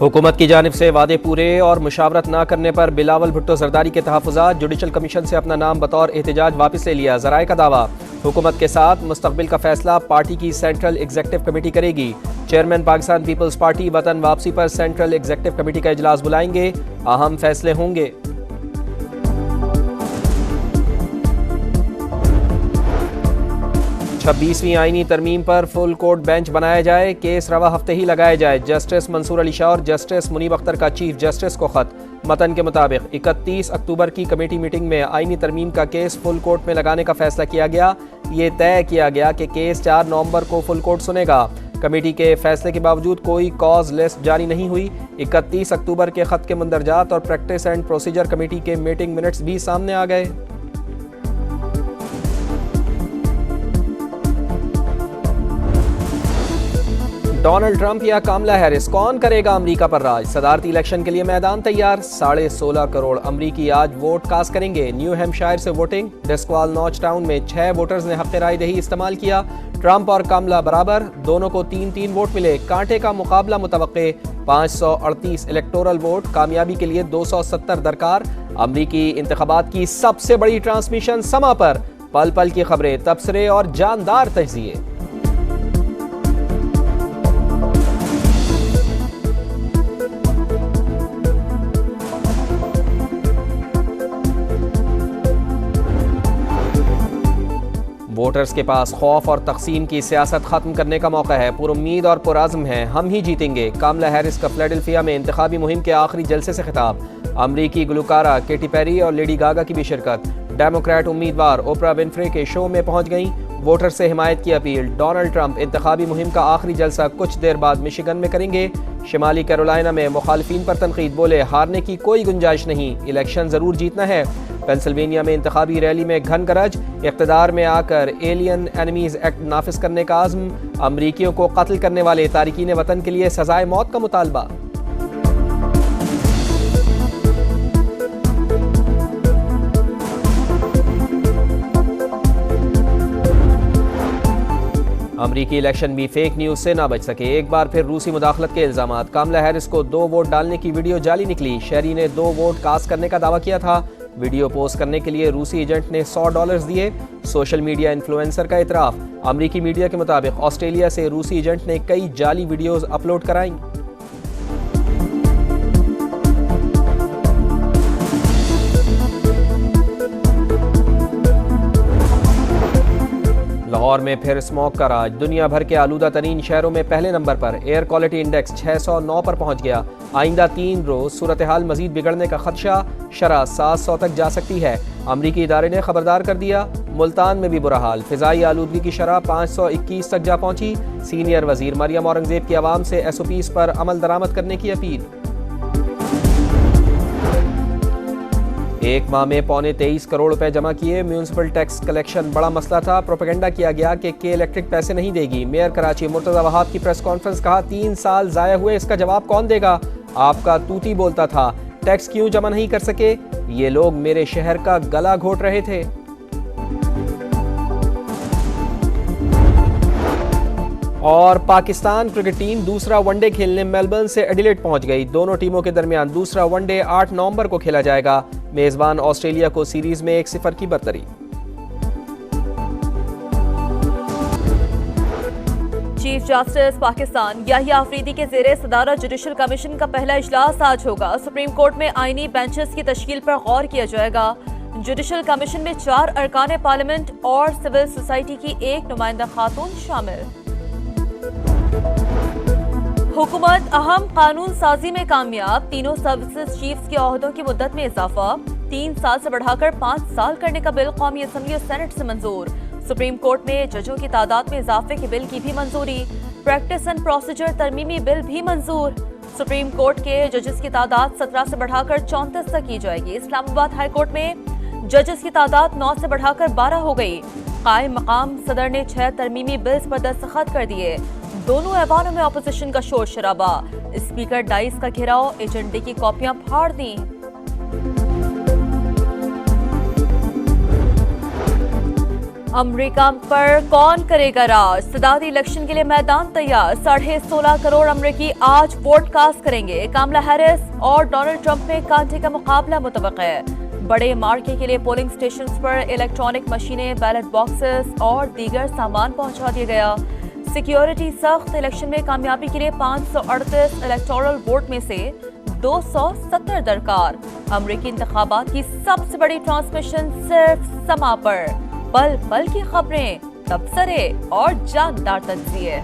हुकूमत की जानिब से वादे पूरे और मुशावरत न करने पर बिलावल भुट्टो जरदारी के तहफ़्फ़ुज़ात। जुडिशल कमीशन से अपना नाम बतौर एहतजाज वापस ले लिया। ज़राए का दावा, हुकूमत के साथ मुस्तक़बिल का फैसला पार्टी की सेंट्रल एग्जीक्यूटिव कमेटी करेगी। चेयरमैन पाकिस्तान पीपल्स पार्टी वतन वापसी पर सेंट्रल एग्जीक्यूटिव कमेटी का इजलास बुलाएंगे, अहम फैसले होंगे। 26वीं आईनी तरमीम पर फुल कोर्ट बेंच बनाया जाए, केस रवा हफ्ते ही लगाया जाए। जस्टिस मंसूर अली शाह और जस्टिस मुनीब अख्तर का चीफ जस्टिस को खत। मतन के मुताबिक 31 अक्टूबर की कमेटी मीटिंग में आईनी तरमीम का केस फुल कोर्ट में लगाने का फैसला किया गया। ये तय किया गया कि केस 4 नवंबर को फुल कोर्ट सुनेगा। कमेटी के फैसले के बावजूद कोई कॉज लिस्ट जारी नहीं हुई। 31 अक्टूबर के खत के मंदरजात और प्रैक्टिस एंड प्रोसीजर कमेटी के मीटिंग मिनट्स भी सामने आ गए। डोनाल्ड ट्रंप या कामला हैरिस, कौन करेगा अमेरिका पर राज? सदारती इलेक्शन के लिए मैदान तैयार। 16.5 करोड़ अमरीकी आज वोट कास्ट करेंगे। न्यू हैम्पशायर से वोटिंग। डिस्क्वाल नॉच टाउन में 6 वोटर्स ने हक़ राय दही इस्तेमाल किया। ट्रंप और कामला बराबर, दोनों को 3-3 वोट मिले। कांटे का मुकाबला मुतवक्के। 538 इलेक्टोरल वोट, कामयाबी के लिए 270 दरकार। अमरीकी इंतखाबात की सबसे बड़ी ट्रांसमिशन समा पर। पल पल की खबरें, तबसरे और जानदार तज्ज़िये। वोटर्स के पास खौफ और तकसीम की सियासत खत्म करने का मौका है। पुरुम्मीद और पुराज़्म हैं, हम ही जीतेंगे। कामला हैरिस का फिलाडेल्फिया में इंतखाबी मुहिम के आखिरी जलसे से खिताब। अमरीकी गुलकारा केटी पेरी और लेडी गागा की भी शिरकत। डेमोक्रेट उम्मीदवार ओपरा विनफ्रे के शो में पहुंच गईं। वोटर से हिमायत की अपील। डोनाल्ड ट्रंप इंतखाबी मुहिम का आखिरी जलसा कुछ देर बाद मिशिगन में करेंगे। शिमाली कैरोलिना में मुखालिफिन पर तनकीद, बोले हारने की कोई गुंजाइश नहीं, इलेक्शन जरूर जीतना है। पेंसिल्वेनिया में इंतखाबी रैली में घन गरज। इख्तिदार में आकर एलियन एनिमीज एक्ट नाफिज करने का आज़म। अमरीकियों को कत्ल करने वाले तारिकीन वतन के लिए सजाए मौत का मुतालबा। अमरीकी इलेक्शन भी फेक न्यूज से ना बच सके। एक बार फिर रूसी मुदाखलत के इल्जामात। कामला हैरिस को 2 वोट डालने की वीडियो जाली निकली। शहरी ने 2 वोट कास्ट करने का दावा किया था। वीडियो पोस्ट करने के लिए रूसी एजेंट ने $100 दिए। सोशल मीडिया इन्फ्लुएंसर का इतराफ। अमरीकी मीडिया के मुताबिक ऑस्ट्रेलिया से रूसी एजेंट ने कई जाली वीडियोज अपलोड कराई। लाहौर में फिर स्मॉग का राज। दुनिया भर के आलूदा तरीन शहरों में पहले नंबर पर। एयर क्वालिटी इंडेक्स 609 पर पहुंच गया। आइंदा 3 रोज सूरत हाल मजीद बिगड़ने का खदशा। शरह 700 तक जा सकती है। अमरीकी इदारे ने खबरदार कर दिया। मुल्तान में भी बुरा हाल। फिजाई आलूदगी की शरह 521 तक जा पहुंची। सीनियर वजीर मरियम औरंगजेब की आवाम से SOPs पर अमल दरामद करने की अपील। एक माह में 23.25 करोड़ रुपए जमा किए। म्यूनिसिपल टैक्स कलेक्शन बड़ा मसला था। प्रोपेगेंडा किया गया कि के इलेक्ट्रिक पैसे नहीं देगी। मेयर कराची मुर्तजा वहाब की प्रेस कॉन्फ्रेंस, कहा 3 साल जाया हुए, इसका जवाब कौन देगा? आपका तूती बोलता था, टैक्स क्यों जमा नहीं कर सके? ये लोग मेरे शहर का गला घोट रहे थे। और पाकिस्तान क्रिकेट टीम दूसरा वनडे खेलने मेलबर्न से एडिलेड पहुंच गई। दोनों टीमों के दरमियान दूसरा वनडे 8 नवंबर को खेला जाएगा। मेजबान ऑस्ट्रेलिया को सीरीज में 1-0 की बरतरी। चीफ जस्टिस पाकिस्तान याहिया अफरीदी के ज़ेरे सदारत जुडिशल कमीशन का पहला इजलास आज होगा। सुप्रीम कोर्ट में आईनी बेंचेस की तश्कील पर गौर किया जाएगा। जुडिशल कमीशन में 4 अरकान पार्लियामेंट और सिविल सोसाइटी की 1 नुमाइंदा खातून शामिल। हुकूमत अहम कानून साजी में कामयाब। तीनों सर्विसेज चीफ्स के ओहदों की मुद्दत में इजाफा। 3 साल से बढ़ाकर 5 साल करने का बिल कौमी असम्बली और सेनेट से मंजूर। सुप्रीम कोर्ट में जजों की तादाद में इजाफे के बिल की भी मंजूरी। प्रैक्टिस एंड प्रोसीजर तरमीमी बिल भी मंजूर। सुप्रीम कोर्ट के जजेस की तादाद 17 से बढ़ाकर 34 तक की जाएगी। इस्लामाबाद हाई कोर्ट में जजेस की तादाद 9 से बढ़ाकर 12 हो गई। कायम मकाम सदर ने 6 तरमीमी बिल्स पर दस्तखत कर दिए। दोनों ऐवानों में अपोजिशन का शोर शराबा। स्पीकर डाइस का घेराव, एजेंडे की कॉपियां फाड़ दी। अमेरिका पर कौन करेगा राज? सदारती इलेक्शन के लिए मैदान तैयार। 16.5 करोड़ अमरीकी आज वोट कास्ट करेंगे। कामला हैरिस और डोनाल्ड ट्रंप में कांटे का मुकाबला मुतवक्किल है। बड़े मार्के के लिए पोलिंग स्टेशंस पर इलेक्ट्रॉनिक मशीनें, बैलेट बॉक्सेस और दीगर सामान पहुंचा दिया गया। सिक्योरिटी सख्त। इलेक्शन में कामयाबी के लिए 538 इलेक्टोरल वोट में से 270 दरकार। अमरीकी इंतखाबात की सबसे बड़ी ट्रांसमिशन सिर्फ समा पर। पल पल की खबरें, तबसरे और जानदार तज्जिए।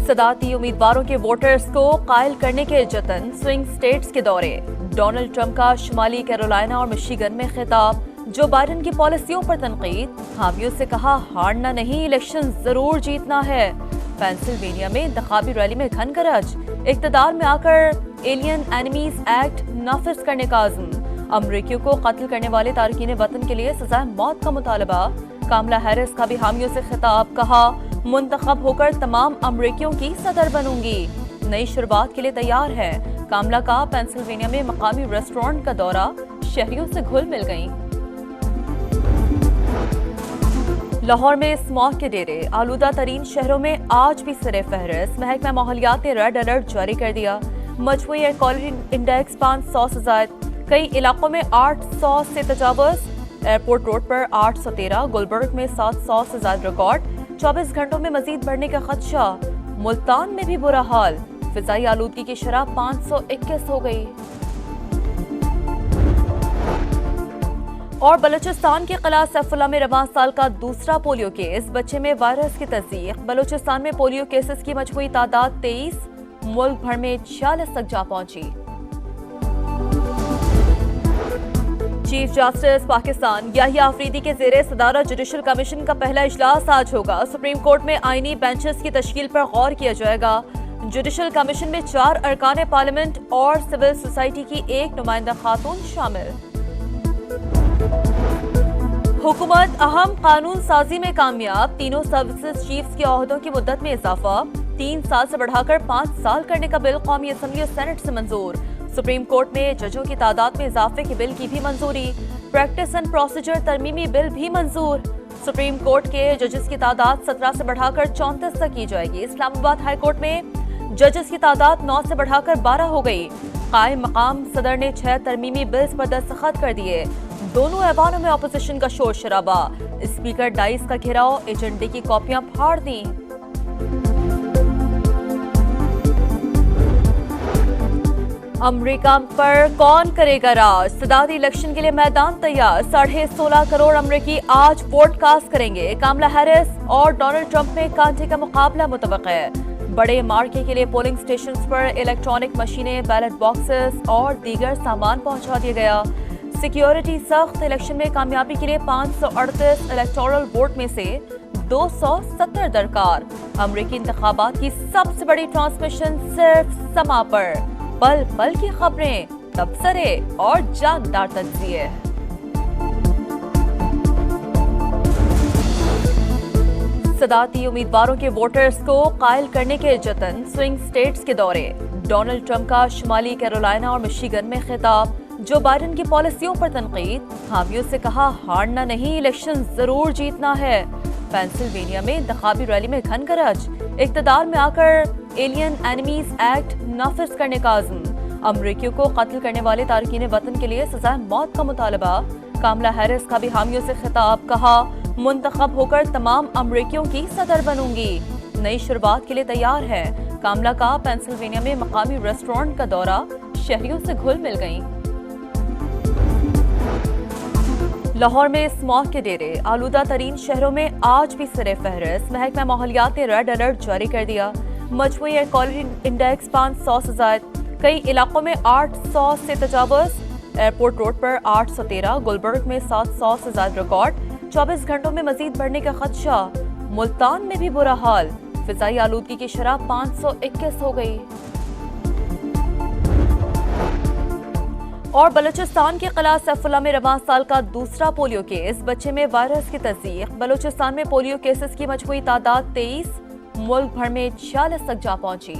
सदारती उम्मीदवारों के वोटर्स को कायल करने के जतन। स्विंग स्टेट्स के दौरे। डोनाल्ड ट्रंप का शुमाली कैरोलिना और मिशिगन में खिताब। जो बाइडेन की पॉलिसियों पर तनकीद। हामियों से कहा हारना नहीं, इलेक्शन जरूर जीतना है। पेंसिल्वेनिया में इंतखाबी रैली में घनगरज। इक्तदार में आकर एलियन एनिमीज एक्ट नाफिज करने का आज़म। अमरीकियों को कत्ल करने वाले तारकीन वतन के लिए सजाए मौत का मुतालबा। कामला हैरिस का भी हामियों से खिताब। कहा मुंतखब होकर तमाम अमरीकियों की सदर बनूंगी। नई शुरुआत के लिए तैयार है। कामला का पेंसिल्वेनिया में मकामी रेस्टोरेंट का दौरा। शहरियों से घुल मिल गई। लाहौर में स्मॉग के डेरे। आलूदा तरीन शहरों में आज भी सिरे फहरिस्त। महकमा माहौलियात ने रेड अलर्ट जारी कर दिया। मजमूई एयर क्वालिटी इंडेक्स 500 से ज्यादा। कई इलाकों में 800 से तजावुज। एयरपोर्ट रोड पर 813, गुलबर्ग में 700 से ज्यादा रिकॉर्ड। 24 घंटों में मजीद बढ़ने का खदशा। मुल्तान में भी बुरा हाल। फिजाई आलूदगी की शरह 521 हो गई। और बलूचिस्तान के किला सैफुल्लाह में रवां साल का दूसरा पोलियो केस। बच्चे में वायरस की तस्दीक। बलूचिस्तान में पोलियो केसेस की मजमूई तादाद 23। मुल्क भर में 46 तक जा पहुंची। चीफ जस्टिस पाकिस्तान याहिया अफरीदी के ज़ेरे सदारत जुडिशल कमीशन का पहला इजलास आज होगा। सुप्रीम कोर्ट में आईनी बेंचेस की तश्कील पर गौर किया जाएगा। जुडिशल कमीशन में 4 अरकान पार्लियामेंट और सिविल सोसाइटी की एक नुमाइंदा खातून शामिल। हुकूमत अहम कानून साजी में कामयाब। तीनों सर्विसेज चीफ्स के ओहदों की मुद्दत में इजाफा। 3 साल से बढ़ाकर 5 साल करने का बिल कौमी असम्बली और सेनेट से मंजूर। सुप्रीम कोर्ट में जजों की तादाद में इजाफे के बिल की भी मंजूरी। प्रैक्टिस एंड प्रोसीजर तरमीमी बिल भी मंजूर। सुप्रीम कोर्ट के जजेस की तादाद 17 से बढ़ाकर 34 तक की जाएगी। इस्लामाबाद हाई कोर्ट में जजेस की तादाद 9 से बढ़ाकर 12 हो गई। कायम मकाम सदर ने 6 तरमीमी बिल्स पर दस्तखत कर दिए। दोनों ऐवानों में अपोजिशन का शोर शराबा। स्पीकर डाइस का घेराव। एजेंडे की कॉपियां फाड़ दी। अमेरिका पर कौन करेगा राज? सदारती इलेक्शन के लिए मैदान तैयार। 16.5 करोड़ अमरीकी आज वोट कास्ट करेंगे। कामला हैरिस और डोनाल्ड ट्रंप में कांटे का मुकाबला मुतवक्किल है। बड़े मार्के के लिए पोलिंग स्टेशंस पर इलेक्ट्रॉनिक मशीनें, बैलेट बॉक्सेस और दीगर सामान पहुंचा दिया गया। सिक्योरिटी सख्त। इलेक्शन में कामयाबी के लिए 538 इलेक्टोरल वोट में से 270 दरकार। अमरीकी इंतखाबात की सबसे बड़ी ट्रांसमिशन सिर्फ समा पर। पल पल की खबरें, तबसरे और जानदार तज्जिए। सदारती उम्मीदवारों के वोटर्स को कायल करने के जतन। स्विंग स्टेट्स के दौरे। डोनाल्ड ट्रंप का शुमाली कैरोलिना और मिशिगन में खिताब। जो बाइडेन की पॉलिसियों पर तनकीद। हामियों से कहा हारना नहीं, इलेक्शन जरूर जीतना है। पेंसिल्वेनिया में इंतखाबी रैली में घनगरज। इक्तदार में आकर एलियन एनिमीज एक्ट नाफिज करने का आज़म। अमरीकियों को कत्ल करने वाले तारकीन वतन के लिए सजाए मौत का मुतालबा। कामला हैरिस का भी हामियों से खिताब। कहा मुंतखब होकर तमाम अमरीकियों की सदर बनूंगी। नई शुरुआत के लिए तैयार है। कामला का पेंसिल्वेनिया में मकामी रेस्टोरेंट का दौरा। शहरियों से घुल मिल गई। लाहौर में स्मॉग के डेरे। आलूदा तरीन शहरों में आज भी सिरे फहरिस्त। महकमा माहौलियात ने रेड अलर्ट जारी कर दिया। मजमूई एयर क्वालिटी इंडेक्स 500 से ज्यादा। कई इलाकों में 800 से तजावुज। एयरपोर्ट रोड पर 813, गुलबर्ग में 700 से ज्यादा रिकॉर्ड। 24 घंटों में मजीद बढ़ने का खदशा। मुल्तान में भी बुरा हाल। फिजाई आलूदगी की शरह 521 हो गई। और बलूचिस्तान के किला सैफुल्लाह में रवां साल का दूसरा पोलियो केस। बच्चे में वायरस की तस्दीक। बलूचिस्तान में पोलियो केसेस की मजमूई तादाद 23। मुल्क भर में 46 तक जा पहुंची।